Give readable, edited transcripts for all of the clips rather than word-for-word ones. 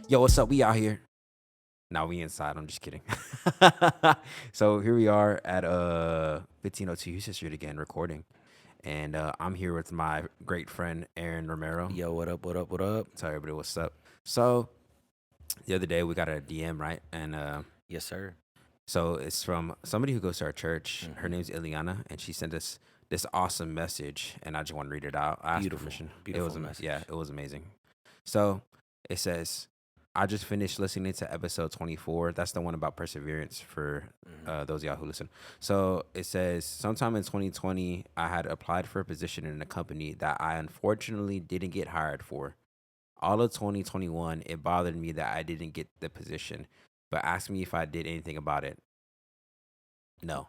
Yo, what's up? We out here. Now we inside. I'm just kidding. So here we are at 1502 Houston Street again, recording, and I'm here with my great friend Aaron Romero. Yo, what up, what up, what up? Tell everybody what's up. So the other day we got a DM, right, and Yes, sir. so it's from somebody who goes to our church. Her Mm-hmm. name's Ileana, and she sent us this awesome message, and I just want to read it out. I asked Beautiful, permission. beautiful Yeah, message. it was amazing. So it says, I just finished listening to episode 24. That's the one about perseverance for Mm-hmm. those of y'all who listen. So it says, sometime in 2020, I had applied for a position in a company that I unfortunately didn't get hired for. All of 2021, it bothered me that I didn't get the position, but asked me if I did anything about it. No.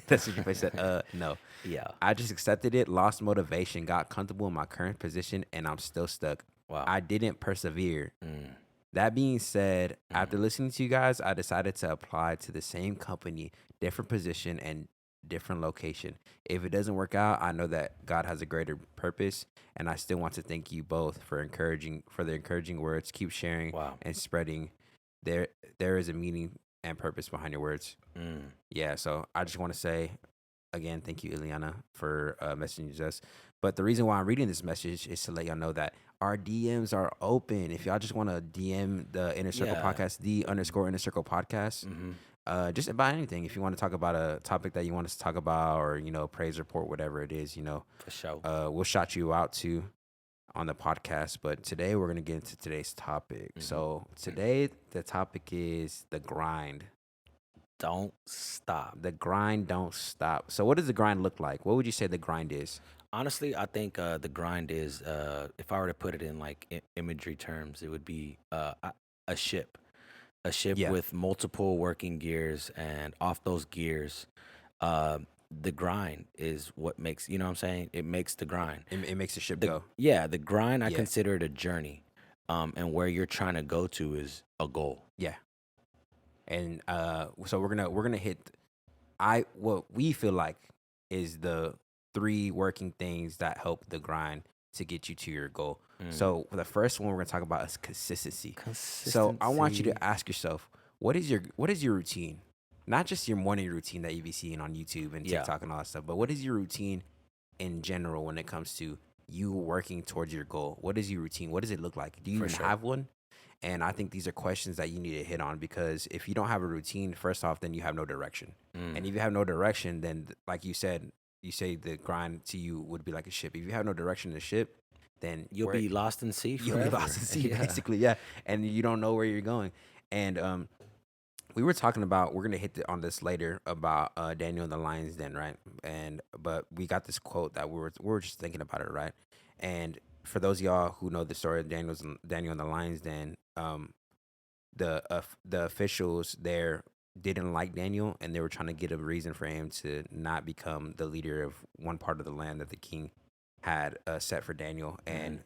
That's what your face said. No. Yeah. I just accepted it, lost motivation, got comfortable in my current position, and I'm still stuck. Wow. I didn't persevere. Mm, That being said, after mm, listening to you guys, I decided to apply to the same company, different position, and different location. If it doesn't work out, I know that God has a greater purpose, and I still want to thank you both for the encouraging words. Keep sharing wow. and spreading. There there is a meaning and purpose behind your words. Mm, Yeah, so I just want to say again, thank you, Ileana, for messaging us. But the reason why I'm reading this message is to let y'all know that our DMs are open. If y'all just want to DM the Inner Circle yeah. podcast, the underscore Inner Circle podcast, Mm-hmm. just about anything. If you want to talk about a topic that you want us to talk about, or praise report, whatever it is, For sure. we'll shout you out to on the podcast. But today we're gonna get into today's topic. Mm-hmm. So today the topic is the grind. Don't stop. The grind don't stop. So what does the grind look like? What would you say the grind is? Honestly, I think the grind is, if I were to put it in like imagery terms, it would be a ship. A ship Yeah, with multiple working gears, and off those gears, uh, the grind is what makes, you know what I'm saying? It makes the grind. it makes the ship The go. Yeah, the grind I Yeah, consider it a journey, and where you're trying to go to is a goal. yeah. And so we're gonna hit what we feel like is the three working things that help the grind to get you to your goal. Mm. So the first one we're gonna talk about is consistency. So I want you Consistency. to ask yourself, what is your routine? Not just your morning routine that you be seeing on YouTube and Yeah, TikTok and all that stuff, but what is your routine in general when it comes to you working towards your goal? What is your routine? What does it look like? Do you for even sure. have one? And I think these are questions that you need to hit on because if you don't have a routine, first off, then you have no direction. And Mm. if you have no direction, then like you said, you say the grind to you would be like a ship. If you have no direction in the ship, then You'll be lost in sea you'll be lost forever. at sea, Yeah. basically, yeah. And you don't know where you're going. And we were talking about we're gonna on this later about Daniel and the Lions Den, right? And but we got this quote that we were just thinking about it, right? And for those of y'all who know the story of Daniel and the Lions Den, the officials there didn't like Daniel, and they were trying to get a reason for him to not become the leader of one part of the land that the king had set for Daniel, Mm. and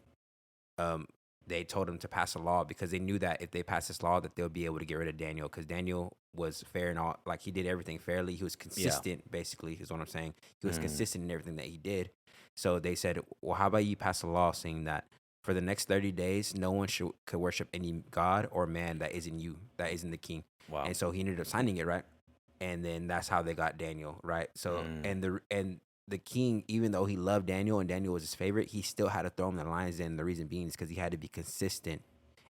um, they told him to pass a law because they knew that if they passed this law, that they'll be able to get rid of Daniel because Daniel was fair and all, like he did everything fairly. He was Yeah. consistent, basically, is what I'm saying. He was Mm. consistent in everything that he did. So they said, well, how about you pass a law saying that for the next 30 days, no one could worship any god or man that isn't you, that isn't the king. Wow. And so he ended up signing it, right? And then that's how they got Daniel, right? So Mm. the king, even though he loved Daniel and Daniel was his favorite, he still had to throw him the lions in. The reason being is because he had to be consistent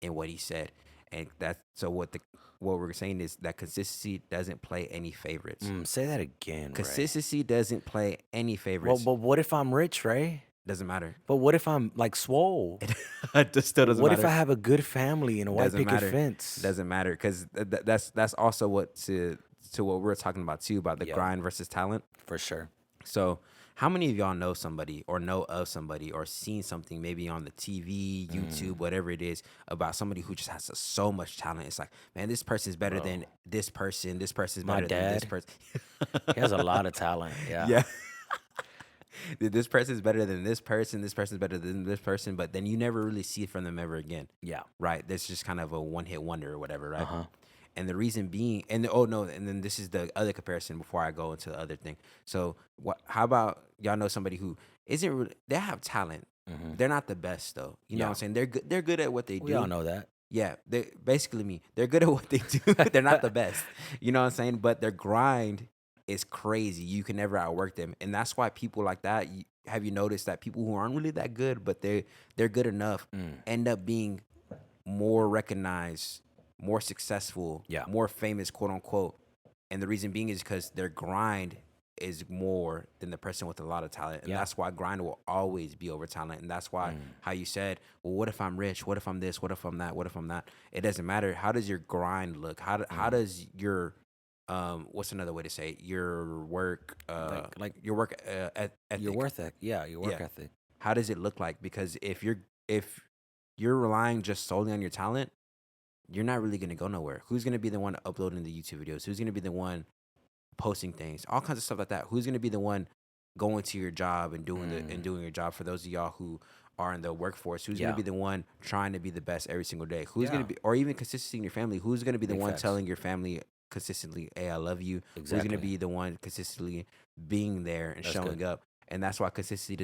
in what he said. And that's so what we're saying is that consistency doesn't play any favorites. Say that again, Ray. Consistency doesn't play any Well, favorites. but what if I'm rich, Ray? Doesn't matter. But what if I'm like swole? It just still doesn't What if matter. I have a good family and a white Doesn't picket matter. fence? Doesn't matter because that's also what to what we're talking about too about the Yeah, grind versus talent. for sure. So, how many of y'all know somebody or know of somebody or seen something maybe on the TV, YouTube, Mm. whatever it is about somebody who just has so much talent? It's like, man, this person's better Bro, than this person. This person's my better than this dad, person. he has a lot of talent. Yeah. Yeah. This person's better than this person. This person's better than this person. But then you never really see it from them ever again. Yeah. Right. That's just kind of a one hit wonder or whatever. Right. Uh-huh. And the reason being, oh no, and then this is the other comparison before I go into the other thing. So what? How about y'all know somebody who isn't really? They have talent. Hmm. They're not the best though. You know what Yeah. I'm saying? They're good. They're good at what they We all do. know that. Yeah, they basically me. They're good at what they do. They're not the best. You know what I'm saying? But their grind is crazy. You can never outwork them. And that's why people like that, have you noticed that people who aren't really that good, but they're good enough, Mm, end up being more recognized, more successful, yeah, more famous, quote unquote. And the reason being is because their grind is more than the person with a lot of talent. And yeah. that's why grind will always be over talent. And that's why Mm, how you said, well, what if I'm rich? What if I'm this? What if I'm that? What if I'm that? It doesn't matter. How does your grind look? How mm. does your what's another way to say it? Like Your work your ethic? worth ethic. Yeah, your Yeah. work ethic. How does it look like? Because if you're relying just solely on your talent, you're not really gonna go nowhere. Who's gonna be the one uploading the YouTube videos? Who's gonna be the one posting things? All kinds of stuff like that. Who's gonna be the one going to your job and Mm, doing your job? For those of y'all who are in the workforce, who's gonna yeah, be the one trying to be the best every single day? Who's gonna yeah. be, or even consistency in your family? Who's gonna be the Big one facts. telling your family consistently, "Hey, I love you"? Who's gonna Exactly. be the one consistently being there and That's good. showing up? And that's why consistency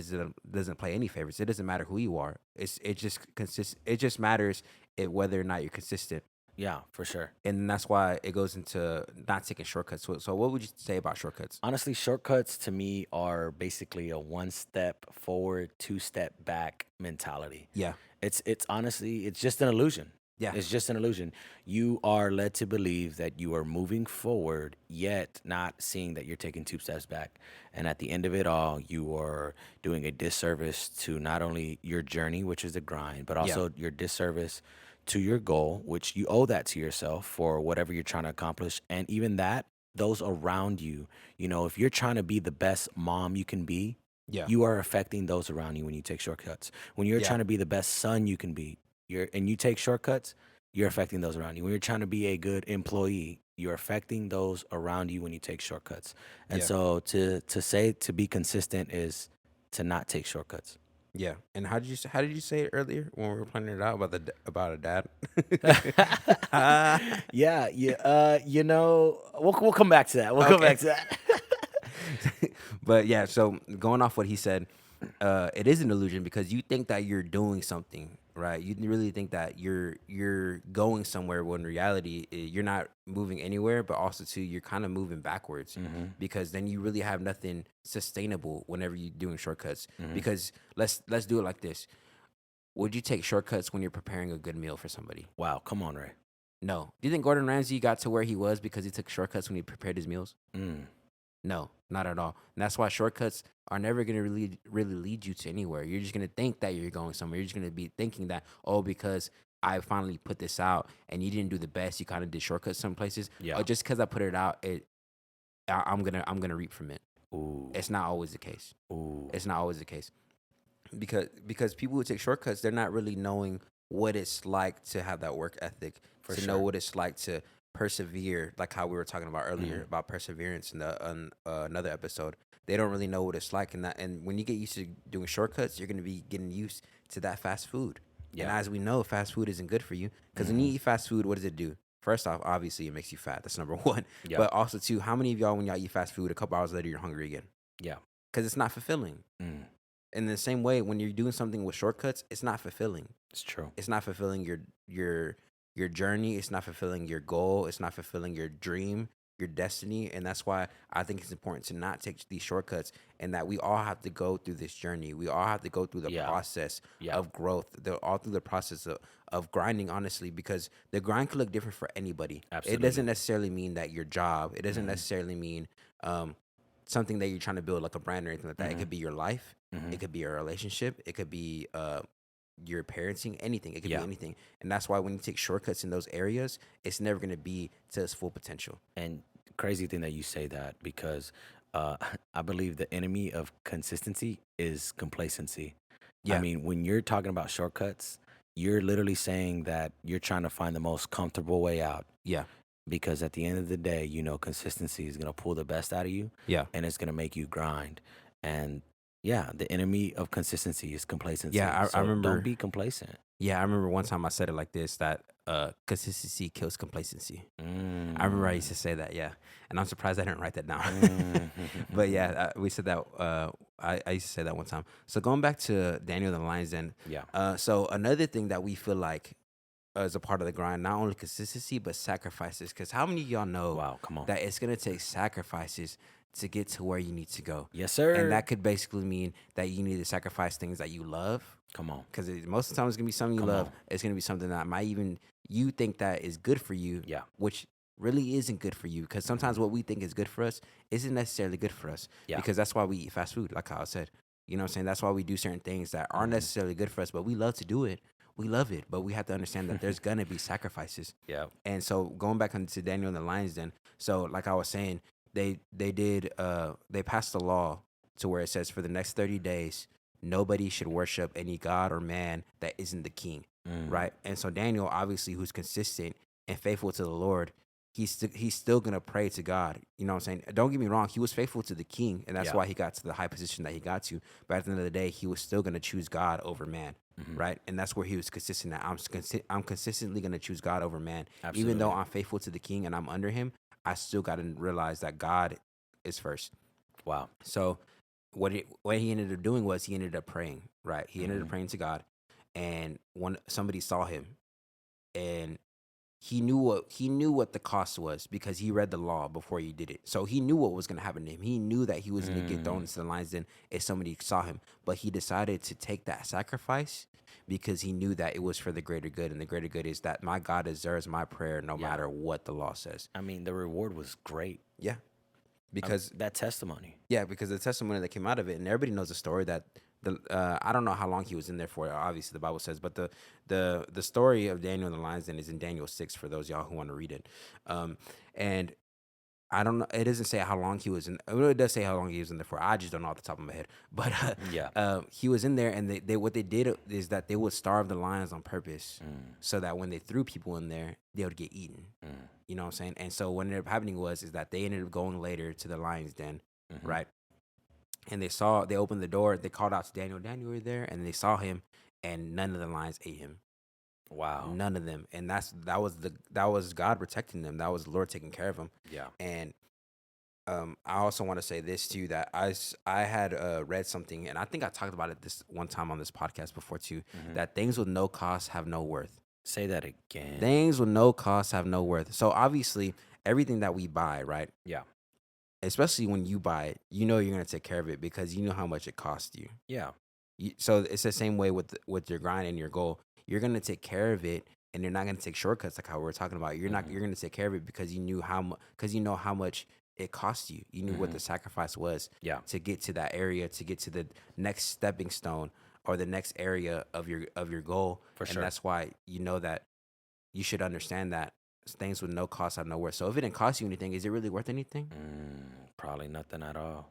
doesn't play any favorites. It doesn't matter who you are. It just matters whether or not you're consistent. Yeah, for sure. And that's why it goes into not taking shortcuts. So what would you say about shortcuts? Honestly, shortcuts to me are basically a one step forward, two step back mentality. Yeah, It's honestly it's just an illusion. yeah, It's just an illusion. You are led to believe that you are moving forward, yet not seeing that you're taking two steps back. And at the end of it all, you are doing a disservice to not only your journey, which is the grind, but yeah, also your disservice to your goal, which you owe that to yourself for whatever you're trying to accomplish. And even that, those around you, if you're trying to be the best mom you can be, yeah, you are affecting those around you when you take shortcuts. When you're yeah, trying to be the best son you can be, and you take shortcuts, you're affecting those around you. When you're trying to be a good employee, you're affecting those around you when you take shortcuts. And yeah, so to say to be consistent is to not take shortcuts. yeah. And how did you say it earlier when we were planning it out about about a dad? Yeah, yeah. We'll come back to that. We'll come Okay. back to that. But yeah, so going off what he said, it is an illusion because you think that you're doing something, right? You really think that you're going somewhere when in reality you're not moving anywhere, but also too you're kind of moving backwards Hmm. because then you really have nothing sustainable whenever you're doing shortcuts. Hmm. Because let's do it like this. Would you take shortcuts when you're preparing a good meal for somebody? Wow, come on, Ray. No. Do you think Gordon Ramsay got to where he was because he took shortcuts when he prepared his meals? Mm, No, not at all. And that's why shortcuts are never going to really lead you to anywhere. You're just going to think that you're going somewhere. You're just going to be thinking that, oh, because I finally put this out and you didn't do the best, you kind of did shortcuts some places. Or yeah. just because I put it out, I'm gonna reap from it. Ooh. It's not always the case. Ooh. It's not always the case because people who take shortcuts, they're not really knowing what it's like to have that work ethic, For to know sure. what it's like to persevere, like how we were talking about earlier Hmm. about perseverance in the another episode. They don't really know what it's like, and when you get used to doing shortcuts, you're gonna be getting used to that fast food. And Yeah. as we know, fast food isn't good for you because when Hmm. you eat fast food, what does it do? First off, obviously, it makes you fat. That's number one. Yeah. But also, too, how many of y'all, when y'all eat fast food, a couple hours later, you're hungry again? Yeah. Because it's not fulfilling. Mm, In the same way, when you're doing something with shortcuts, it's not fulfilling. it's true. It's not fulfilling your journey. It's not fulfilling your goal. It's not fulfilling your dream, your destiny. And that's why I think it's important to not take these shortcuts and that we all have to go through this journey. We all have to go through the Yeah. process Yeah. of growth, all through the process of grinding, honestly, because the grind could look different for anybody. It Absolutely. doesn't necessarily mean that your job, it doesn't Hmm. necessarily mean um, something that you're trying to build like a brand or anything like that. It Hmm. could be your life. Hmm. It could be a relationship. It could be your parenting, anything. It could be Yeah. anything. And that's why when you take shortcuts in those areas, it's never going to be to its full potential. And crazy thing that you say that because I believe the enemy of consistency is complacency. I Yeah. mean, when you're talking about shortcuts, you're literally saying that you're trying to find the most comfortable way out Yeah. because at the end of the day, consistency is going to pull the best out of you Yeah. and it's going to make you grind. And yeah, the enemy of consistency is complacency. Yeah. I So don't remember. be complacent. Yeah. I remember one time I said it like this that consistency kills complacency. I remember I used Mm. to say that. Yeah. And I'm surprised I didn't write that down. Mm. But yeah, we said that. I used to say that one time. So going back to Daniel the Lion's Den. Yeah. So another thing that we feel like as a part of the grind, not only consistency but sacrifices. Because how many of y'all know Wow, come on. that it's gonna take sacrifices to get to where you need to go? Yes, And sir. that could basically mean that you need to sacrifice things that you love. Come on. Because most of the time it's gonna be something you Come love. on. It's gonna be something that might even you think that is good for you, Yeah. which really isn't good for you. Because sometimes what we think is good for us isn't necessarily good for us. Yeah. Because that's why we eat fast food, like Kyle said. You know what I'm saying? That's why we do certain things that aren't necessarily good for us, but we love to do it. We love it, but we have to understand that there's gonna be sacrifices. Yeah. And so going back into Daniel and the lions den, so like I was saying, they passed a law to where it says for the next 30 days, nobody should worship any god or man that isn't the king. Right? And so Daniel, obviously, who's consistent and faithful to the Lord, he's still gonna pray to God. You know what I'm saying? Don't get me wrong, he was faithful to the king, and that's Yeah. why he got to the high position that he got to. But at the end of the day, he was still gonna choose God over man. Right, and that's where he was consistent. That I'm consistently gonna choose God over man, even though Absolutely. I'm faithful to the king and I'm under him. I still got to realize that God is first. Wow. So what he ended up doing was he ended up praying. Right, he ended up praying to God, and when somebody saw him, and he knew what the cost was because he read the law before he did it. So he knew what was going to happen to him. He knew that he was going to get thrown into the lion's den if somebody saw him. But he decided to take that sacrifice because he knew that it was for the greater good, and the greater good is that my God deserves my prayer no Yeah. matter what the law says. I mean, the reward was great. Yeah, because That testimony. yeah, because the testimony that came out of it, and everybody knows the story that I don't know how long he was in there for. Obviously, the Bible says, but the story of Daniel and the lions den is in Daniel 6 for those y'all who want to read it. And I don't know. It doesn't say how long he was in. Well, it does say how long he was in there for. I just don't know off the top of my head. But Yeah. he was in there, and they what they did is that they would starve the lions on purpose, so that when they threw people in there, they would get eaten. You know what I'm saying? And so what ended up happening is that they ended up going later to the lions den, right? And they opened the door, they called out to Daniel, Daniel, were you there? And they saw him, and none of the lions ate him. Wow. None of them. And that was God protecting them. That was the Lord taking care of them. Yeah. And I also want to say this too, that I had read something, and I think I talked about it this one time on this podcast before too, that things with no cost have no worth. Say that again. Things with no cost have no worth. So obviously, everything that we buy, right? Yeah. Especially when you buy it, you know you're gonna take care of it because you know how much it costs you. Yeah. So it's the same way with your grind and your goal. You're gonna take care of it, and you're not gonna take shortcuts like how we are talking about. You're not. You're gonna take care of it because you knew because you know how much it cost you. You knew what the sacrifice was. Yeah. To get to that area, to get to the next stepping stone or the next area of your goal. For and sure. that's why you know that you should understand that things with no cost have no worth. So if it didn't cost you anything, is it really worth anything? Probably nothing at all.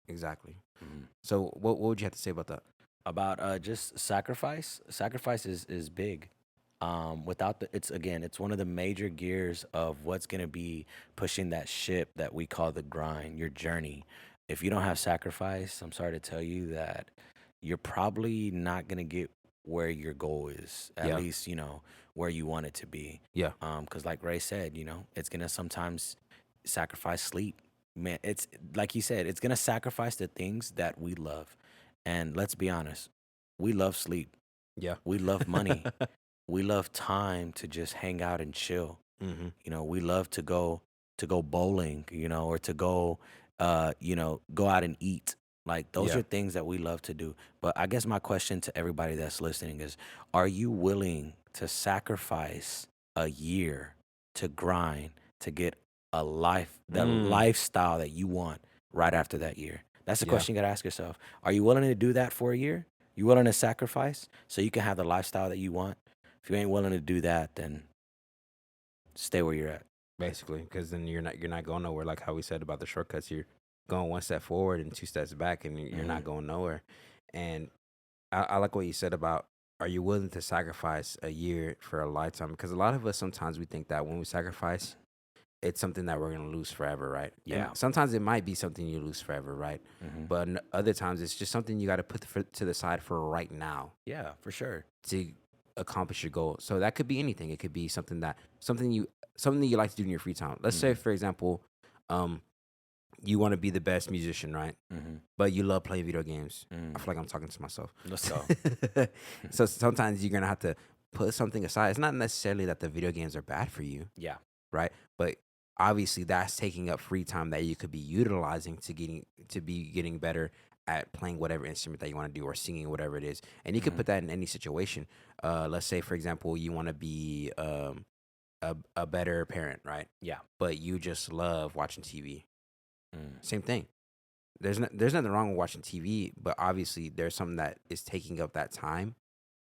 Exactly. So what would you have to say about that? About just sacrifice. Sacrifice is big. Without it's one of the major gears of what's gonna be pushing that ship that we call the grind, your journey. If you don't have sacrifice, I'm sorry to tell you that you're probably not gonna get where your goal is. At Yeah. least, where you want it to be. Yeah. Because like Ray said, it's gonna sometimes sacrifice sleep. Man, it's like he said, it's gonna sacrifice the things that we love. And let's be honest, we love sleep. Yeah. We love money. We love time to just hang out and chill. We love to go bowling, or to go go out and eat. Like those Yeah. are things that we love to do. But I guess my question to everybody that's listening is, are you willing to sacrifice a year to grind to get the lifestyle that you want right after that year? That's the Yeah. question you got to ask yourself. Are you willing to do that for a year? You willing to sacrifice so you can have the lifestyle that you want? If you ain't willing to do that, then stay where you're at. Basically, because then you're not going nowhere. Like how we said about the shortcuts, you're going one step forward and two steps back, and you're not going nowhere. And I like what you said about, are you willing to sacrifice a year for a lifetime? Because a lot of us sometimes we think that when we sacrifice, it's something that we're gonna lose forever, right? Yeah. And sometimes it might be something you lose forever, right? But other times it's just something you got to put to the side for right now Yeah, for sure. to accomplish your goal. So that could be anything. It could be something that you like to do in your free time. Let's say, for example, you want to be the best musician, right? But you love playing video games. I feel like I'm talking to myself. Let's go. So sometimes you're gonna have to put something aside. It's not necessarily that the video games are bad for you, Yeah. right? But obviously that's taking up free time that you could be utilizing to be getting better at playing whatever instrument that you want to do or singing whatever it is. And you could Mhm. put that in any situation. Let's say for example you want to be a better parent, right? Yeah. But you just love watching TV. Mm. Same thing. There's nothing wrong with watching TV, but obviously there's something that is taking up that time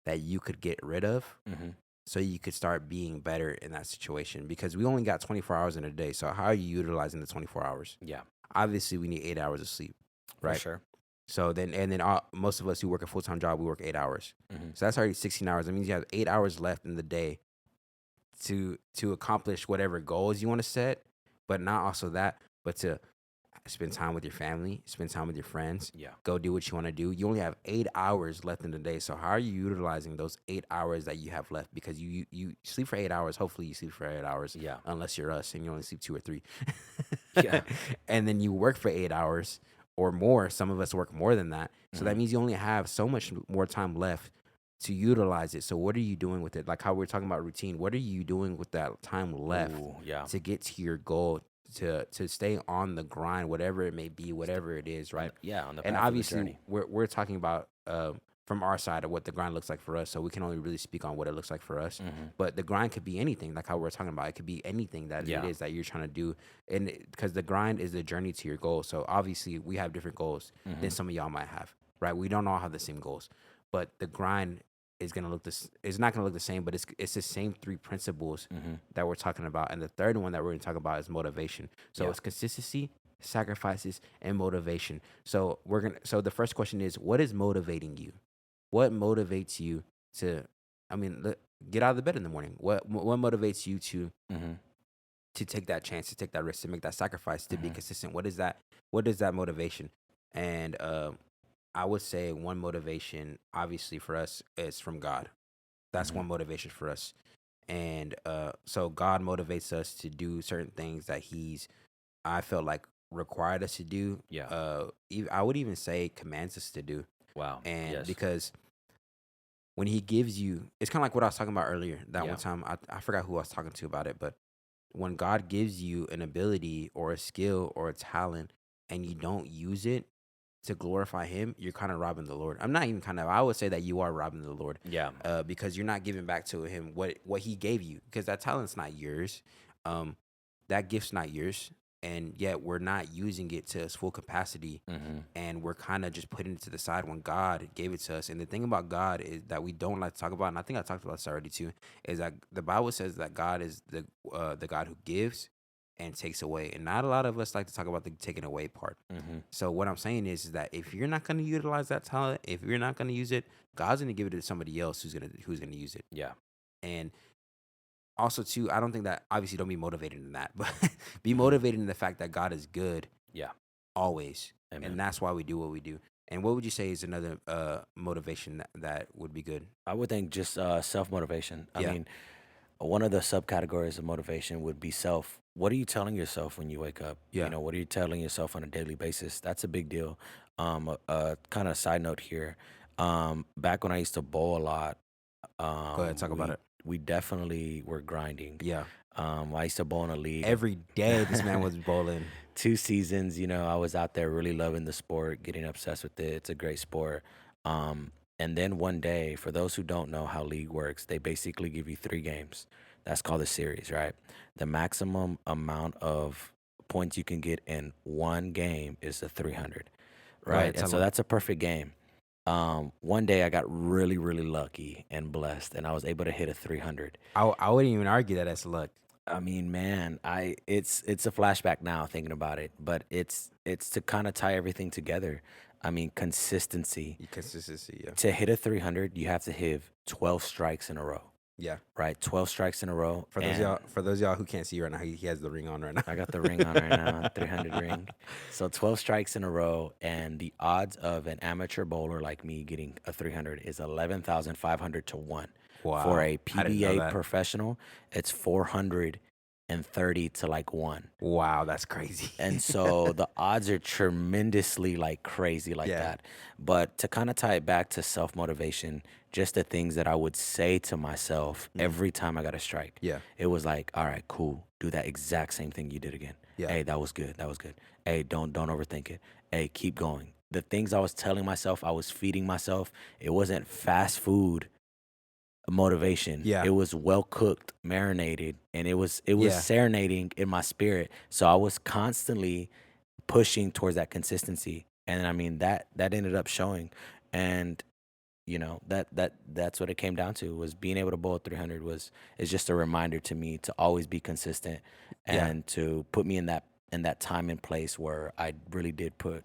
that you could get rid of Mhm. so you could start being better in that situation because we only got 24 hours in a day. So how are you utilizing the 24 hours? Yeah. Obviously, we need 8 hours of sleep, For right? sure. So then most of us who work a full time job, we work 8 hours. Mhm. So that's already 16 hours. That means you have 8 hours left in the day to accomplish whatever goals you want to set, but not also that, but to spend time with your family, spend time with your friends, Yeah. go do what you want to do. You only have 8 hours left in the day. So how are you utilizing those 8 hours that you have left? Because you sleep for 8 hours. Hopefully you sleep for 8 hours, Yeah. unless you're us and you only sleep 2 or 3. Yeah. And then you work for 8 hours or more. Some of us work more than that. So that Mhm. means you only have so much more time left to utilize it. So what are you doing with it? Like how we're talking about routine. What are you doing with that time left Ooh, yeah. to get to your goal, to stay on the grind, whatever it may be, St whatever it is, on right? the yeah, on the And path of the obviously, journey. we're talking about from our side of what the grind looks like for us, so we can only really speak on what it looks like for us. Mhm. But the grind could be anything, like how we're talking about. It could be anything that it Yeah. is that you're trying to do, and because the grind is the journey to your goal. So obviously, we have different goals than Mhm. some of y'all might have, right? We don't all have the same goals, but the grind is gonna look this. It's not gonna look the same, but it's the same three principles Mhm. that we're talking about. And the third one that we're going to talk about is motivation. So Yeah. it's consistency, sacrifices, and motivation. So the first question is, what is motivating you? What motivates you to, I mean, get out of the bed in the morning? What motivates you Mhm. to take that chance, to take that risk, to make that sacrifice, to be Mhm. consistent? What is that? What is that motivation? And I would say one motivation, obviously for us, is from God. That's Mhm. one motivation for us. And so God motivates us to do certain things that I felt like required us to do. Yeah. I would even say commands us to do. Wow. And Yes. because when he gives you, it's kind of like what I was talking about earlier. That one Yeah. time, I forgot who I was talking to about it, but when God gives you an ability or a skill or a talent and you don't use it to glorify him, you're kind of robbing the Lord. I'm not even kind of, I would say that you are robbing the Lord, Yeah. because you're not giving back to him what he gave you, because that talent's not yours. Um, that gift's not yours. And yet we're not using it to its full capacity, Mhm. and we're kind of just putting it to the side when God gave it to us. And the thing about God is that we don't like to talk about, and I think I talked about this already too, is that the Bible says that God is the God who gives and takes away, and not a lot of us like to talk about the taking away part. Mhm. So what I'm saying is that if you're not going to utilize that talent, if you're not going to use it, God's going to give it to somebody else who's gonna use it. Yeah. And also too, I don't think that, obviously don't be motivated in that, but be Mhm. motivated in the fact that God is good Yeah. always, and Amen. that's why we do what we do. And what would you say is another motivation that would be good? I would think just self motivation. I Yeah, mean, one of the subcategories of motivation would be self. What are you telling yourself when you wake up? You yeah. know, what are you telling yourself on a daily basis? That's a big deal. Kind of side note here. Back when I used to bowl a lot, Go ahead, talk about we it. definitely were grinding. Yeah, I used to bowl in a league. every day this man was bowling. 2 seasons, I was out there really loving the sport, getting obsessed with it. It's a great sport. And then one day, for those who don't know how league works, they basically give you 3 games. That's called a series, right? The maximum amount of points you can get in one game is a 300, Go right? ahead, And tell so him. that's a perfect game. One day I got really, really lucky and blessed, and I was able to hit a 300. I wouldn't even argue that that's luck. I mean, man, it's a flashback now thinking about it, but it's to kind of tie everything together. I mean, consistency. Consistency. Yeah, To hit a 300, you have to hit 12 strikes in a row, yeah. right? 12 strikes in a row, and For those y'all who can't see right now, he has the ring on right now. I got the ring on right now, 300 ring. So 12 strikes in a row, and the odds of an amateur bowler like me getting a 300 is 11,500 to 1. For Wow, a I didn't know PBA that. professional, it's 400 and 30 to like 1. Wow, that's crazy. And so the odds are tremendously like crazy like Yeah. that. But to kind of tie it back to self motivation, just the things that I would say to myself Mm. every time I got a strike, Yeah. it was like, all right, cool. Do that exact same thing you did again. Yeah. Hey, that was good. That was good. Hey, don't overthink it. Hey, keep going. The things I was telling myself, I was feeding myself. It wasn't fast food motivation. Yeah. It was well cooked, marinated, and it was Yeah. serenading in my spirit. So I was constantly pushing towards that consistency. And I mean that ended up showing. And that's what it came down to, was being able to bowl 300 was is just a reminder to me to always be consistent Yeah. and to put me in that time and place where I really did put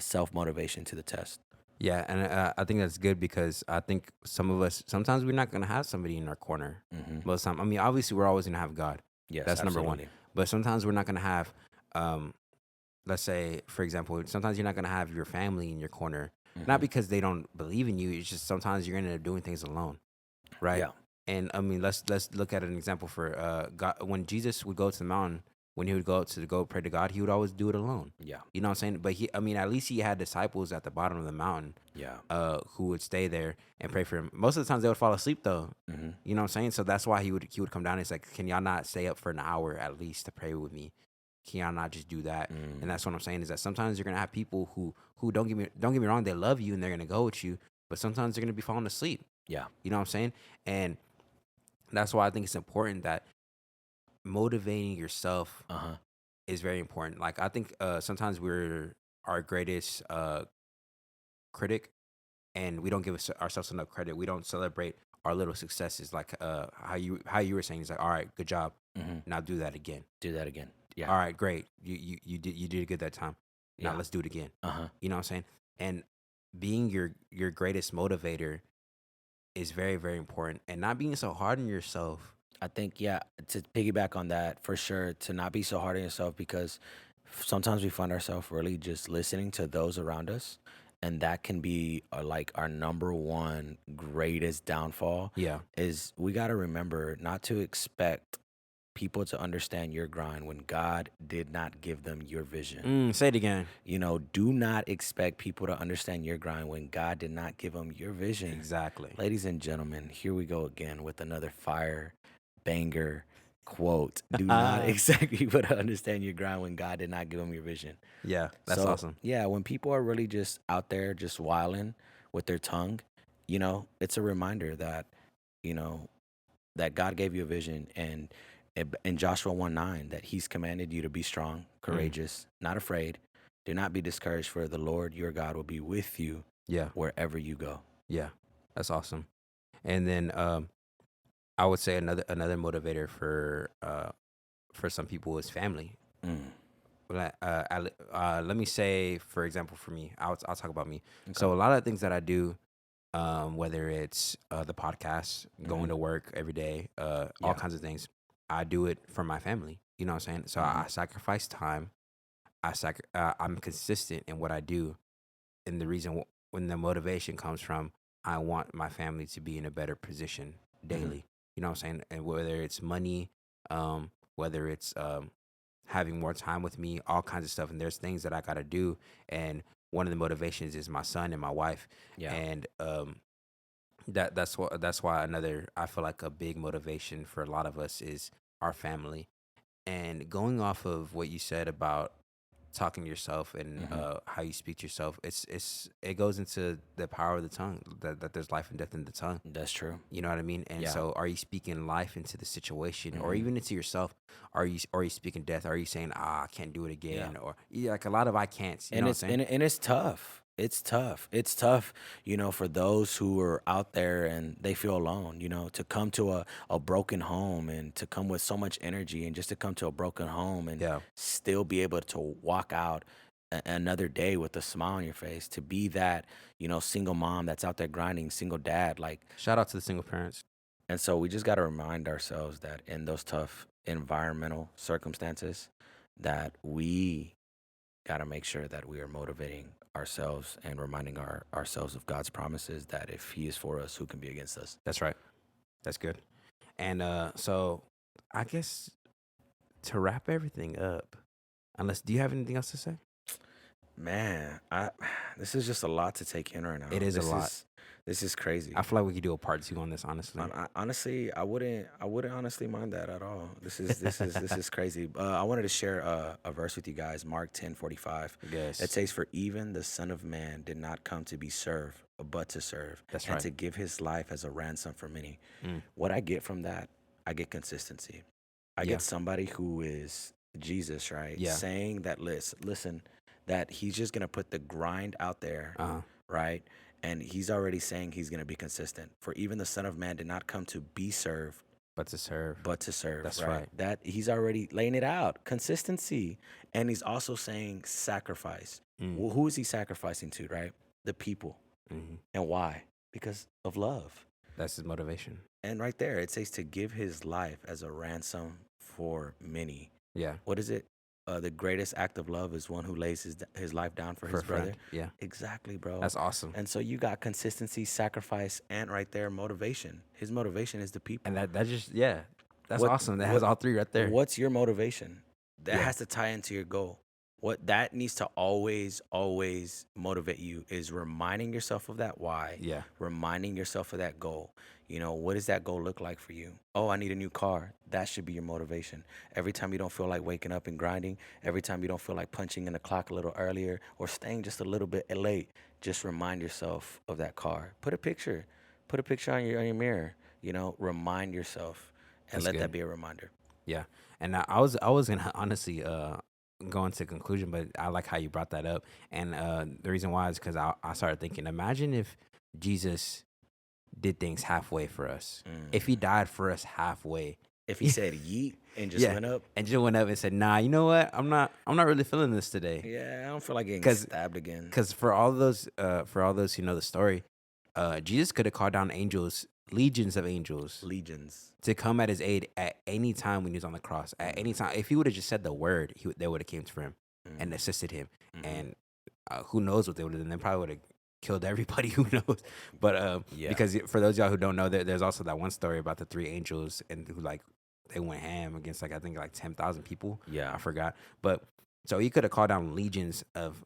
self motivation to the test. Yeah, and I think that's good because I think some of us sometimes we're not gonna have somebody in our corner. Hmm. Most time, I mean, obviously we're always gonna have God. Yes, That's number one. absolutely. But sometimes we're not gonna have, um, let's say, for example, sometimes you're not gonna have your family in your corner, not Hmm. because they don't believe in you. It's just sometimes you're gonna end up doing things alone, right? Yeah. And I mean, let's look at an example for God. When Jesus would go to the mountain, when he would go to go pray to God, he would always do it alone. Yeah. You know what I'm saying? But I mean, at least he had disciples at the bottom of the mountain, Yeah. who would stay there and pray for him. Most of the times they would fall asleep though. Hmm. You know what I'm saying? So that's why he would come down and say, like, can y'all not stay up for an hour at least to pray with me? Can y'all not just do that? And Mm. that's what I'm saying is that sometimes you're gonna have people who don't get me wrong, they love you and they're gonna go with you, but sometimes they're gonna be falling asleep. Yeah. You know what I'm saying? And that's why I think it's important that motivating yourself Uh huh. is very important. Like I think sometimes we're our greatest critic, and we don't give ourselves enough credit. We don't celebrate our little successes, like how you were saying. It's like, all right, good job. Hmm. Now do that again. Do that again. Yeah. All right, great. You did good that time. Now Yeah. let's do it again. Uh huh. You know what I'm saying? And being your greatest motivator is very very important, and not being so hard on yourself. I think, yeah, to piggyback on that, for sure, to not be so hard on yourself, because sometimes we find ourselves really just listening to those around us. And that can be like our number one greatest downfall, Yeah. is we got to remember not to expect people to understand your grind when God did not give them your vision. Say it again. Do not expect people to understand your grind when God did not give them your vision. Exactly. Ladies and gentlemen, here we go again with another fire banger quote. Do not expect people to understand your grind when God did not give them your vision. Yeah, that's So, awesome. yeah, when people are really just out there just wilding with their tongue, it's a reminder that, you know, that God gave you a vision, and in Joshua 1:9, that he's commanded you to be strong, Mm, courageous, not afraid. Do not be discouraged, for the Lord your God will be with you yeah, wherever you go. yeah, that's awesome. And then I would say another motivator for some people is family. Mm, Let me say, for example, for me, I'll talk about me. okay. So a lot of things that I do, whether it's the podcast, going Hmm. to work every day, all Yeah. kinds of things, I do it for my family. You know what I'm saying? So Hmm. I sacrifice time. I'm consistent in what I do, and the reason when the motivation comes from, I want my family to be in a better position Hmm. daily. You know what I'm saying? And whether it's money, whether it's having more time with me, all kinds of stuff. And there's things that I got to do. And one of the motivations is my son and my wife. Yeah. And that's why another, I feel like a big motivation for a lot of us is our family. And going off of what you said about talking to yourself and Hmm. how you speak to yourself, it goes into the power of the tongue, that there's life and death in the tongue. That's true. You know what I mean? And Yeah. so, are you speaking life into the situation, or Hmm. even into yourself? Are you speaking death? Are you saying, I can't do it Yeah. again, or yeah, like a lot of I can'ts. You know And what I'm it's saying? and it's tough. It's tough. It's tough, for those who are out there and they feel alone, to come to a broken home, and to come with so much energy, and just to come to a broken home and Yeah. still be able to walk out another day with a smile on your face, to be that, single mom that's out there grinding, single dad, like. Shout out to the single parents. And so we just got to remind ourselves that in those tough environmental circumstances, that we got to make sure that we are motivating ourselves and reminding ourselves of God's promises, that if he is for us, who can be against us? That's right. That's good. And so, I guess to wrap everything up, do you have anything else to say? Man, I this is just a lot to take in right It now. is a This lot. is this is I crazy. feel like we could do a part two on this, honestly. Honestly, I wouldn't honestly mind that at all. This is crazy. I wanted to share a verse with you guys, Mark 10:45. It Yes, says, "For even the Son of Man did not come to be served, but to serve, that's and right. to give his life as a ransom for many." Mm, What I get from that, I get consistency. I yeah, get somebody who is Jesus, right? yeah. Saying that, listen, that he's just gonna put the grind out there, Uh-huh. right? And he's already saying he's gonna be consistent. For even the Son of Man did not come to be served, But to serve. but to serve, That's right? right. That he's already laying it out, consistency. And he's also saying sacrifice. Mm, Well, who is he sacrificing to, right? The people. hmm. And why? Because of love. That's his motivation. And right there, it says to give his life as a ransom for many. Yeah, What is it? The greatest act of love is one who lays his life down for for his a friend. brother. Yeah, Exactly, bro. that's awesome. And so you got consistency, sacrifice, and right there, motivation. His motivation is the And people. that just yeah, that's What awesome. That has what all three right there. what's your motivation? That Yeah, has to tie into your goal. What that needs to always motivate you is reminding yourself of that why, yeah, reminding yourself of that goal. What does that goal look like for you? Oh, I need a new car. That should be your motivation. Every time you don't feel like waking up and grinding, every time you don't feel like punching in the clock a little earlier or staying just a little bit late, just remind yourself of that car. Put a picture on your mirror. Remind yourself and that's let that good. be a reminder. Yeah, and I was gonna honestly go into conclusion, but I like how you brought that up, and the reason why is because I started thinking, imagine if Jesus did things halfway for us, if he Mm. died for us halfway. If he said yeet and just Yeah, went up, and Jill went up and said, "Nah, you know what? I'm not really feeling this today." yeah, I don't feel like getting Because stabbed again. for all those who know the story, Jesus could have called down angels, legions of angels, Legions. to come at his aid at any time when he was on the cross. At any time, if he would have just said the word, they would have came for him and Mm-hmm. assisted him. Mm-hmm. And who knows what they would have done? They probably would have killed everybody. Who knows? But Yeah. because for those of y'all who don't know, there's also that one story about the three angels and who like they went ham against like I think like 10,000 people. Yeah. I forgot. But so he could have called down legions of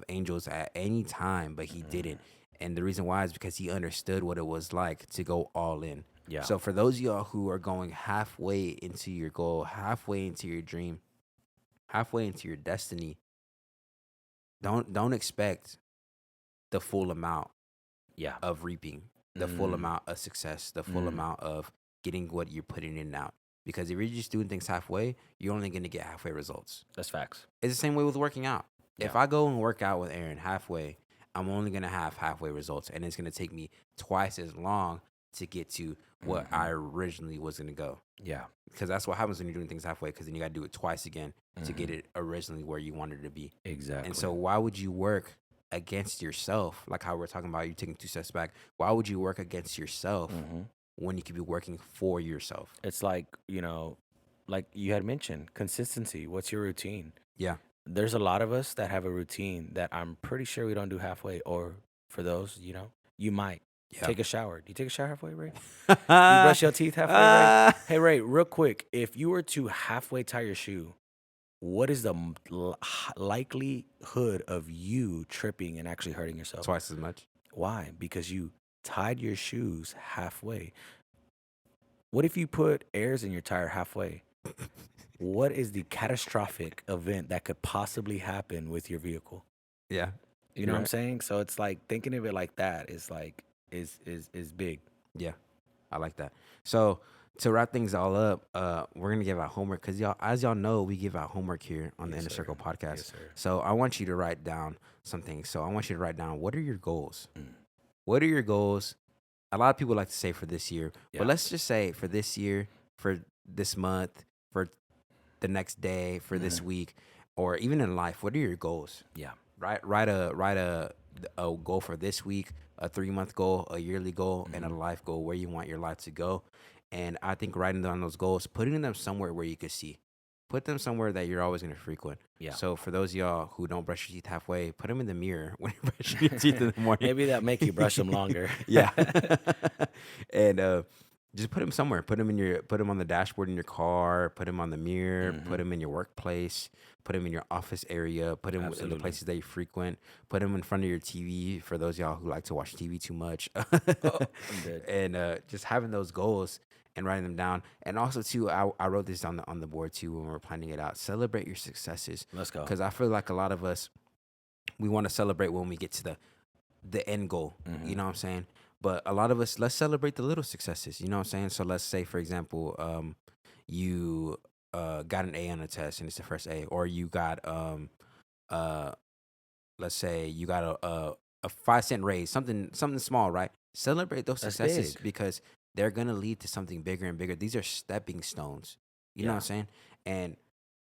angels at any time, but he Mm-hmm. didn't. And the reason why is because he understood what it was like to go all in. Yeah. So for those of y'all who are going halfway into your goal, halfway into your dream, halfway into your destiny, don't expect the full amount Yeah. of reaping, the full Mm. amount of success, the full Mm. amount of getting what you're putting in out. Because if you're just doing things halfway, you're only gonna get halfway results. That's facts. It's the same way with working out. If Yeah. I go and work out with Aaron halfway, I'm only gonna have halfway results, and it's gonna take me twice as long to get to what I originally was gonna go. Yeah. Because that's what happens when you're doing things halfway. Because then you gotta do it twice again to get Mhm. it originally where you wanted it to be. Exactly. And so, why would you work against yourself? Like how we're talking about you taking 2 steps back. Why would you work against yourself when you could be working for yourself? It's like you had mentioned, consistency. What's your routine? Yeah. There's a lot of us that have a routine that I'm pretty sure we don't do halfway. Or for those, you might Yeah. take a shower. Do you take a shower halfway, Ray? You brush your teeth halfway, Ray? Hey, Ray, real quick, if you were to halfway tie your shoe, what is the likelihood of you tripping and actually hurting yourself? Twice as much. Why? Because you tied your shoes halfway. What if you put airs in your tire halfway? What is the catastrophic event that could possibly happen with your vehicle? Yeah. You know what I'm Right. saying? So it's like thinking of it like that is like is big. Yeah. I like that. So to wrap things all up, we're gonna give out homework because y'all, as y'all know, we give out homework here on the Yes, Inner Circle sir. podcast. Yes, sir. So I want you to write down something. So I want you to write down what are your goals? Mm. What are your goals? A lot of people like to say for this year, Yeah. but let's just say for this year, for this month, for the next day, for this week, or even in life. What are your goals? Yeah. Write a goal for this week, a 3-month goal, a yearly goal, and a life goal where you want your life to go. And I think writing down those goals, putting them somewhere where you can see, put them somewhere that you're always going to frequent. Yeah. So for those of y'all who don't brush your teeth halfway, put them in the mirror when you're brushing your teeth in the morning. Maybe that make you brush them longer. Yeah. And Just put them somewhere. Put them on the dashboard in your car. Put them on the mirror. Put Mhm. them in your workplace. Put them in your office area. Put them in the Absolutely. places that you frequent. Put them in front of your TV for those of y'all who like to watch TV too much. Oh, I'm dead. And just having those goals and writing them down. And also too, I wrote this on the board too when we were planning it out. Celebrate your successes, Let's go. because I feel like a lot of us, we want to celebrate when we get to the end goal. You Mhm. know what I'm saying? But a lot of us, let's celebrate the little successes. You know what I'm saying? So let's say, for example, you got an A on a test and it's the first A, or you got uh let's say you got a 5 cent raise, something small, right? Celebrate those That's successes big. because they're gonna lead to something bigger and bigger. These are stepping stones. You know what I'm Yeah, saying? And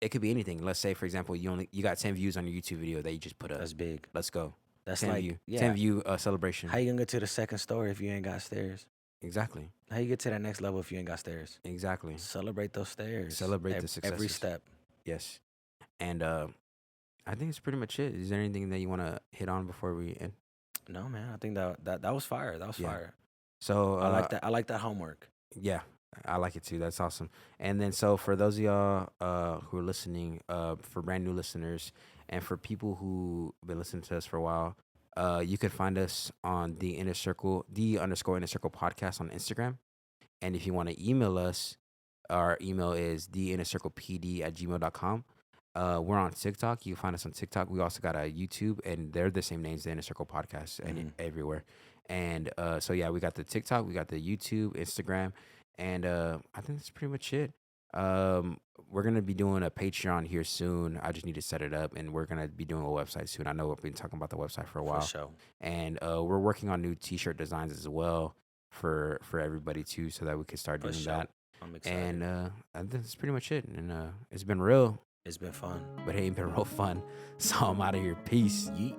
it could be anything. Let's say, for example, you got 10 views on your YouTube video that you just put up. that's big. Let's go. That's 10 like, view. 10 yeah. view How celebration. you gonna get to the second story if you ain't got stairs? Exactly. How you get to that next level if you ain't got stairs? Exactly. Celebrate those stairs. Celebrate the Every successes. step. Yes. And I think it's pretty much it. Is there anything that you want to hit on before we end? No, man. I think that was fire. That was Yeah. fire. So I like that. I like that homework. yeah, I like it too. That's awesome. And then so for those of y'all who are listening, for brand new listeners and for people who been listening to us for a while, you can find us on the_inner circle podcast on Instagram. And if you want to email us, our email is theinnercirclepd@gmail.com. We're on TikTok. You can find us on TikTok. We also got a YouTube, and they're the same names, the Inner Circle Podcast, and Mhm. everywhere. And so yeah, we got the TikTok, we got the YouTube, Instagram, and I think that's pretty much it. Um, we're gonna be doing a Patreon here soon. I just need to set it up, and we're gonna be doing a website soon. I know we've been talking about the website for a For while, sure. and we're working on new T-shirt designs as well for everybody too, so that we can start For doing sure. that. I'm And excited. I think that's pretty much it. And it's been real, It's been fun. but it ain't been real fun. So I'm out of here. Peace. Yeet.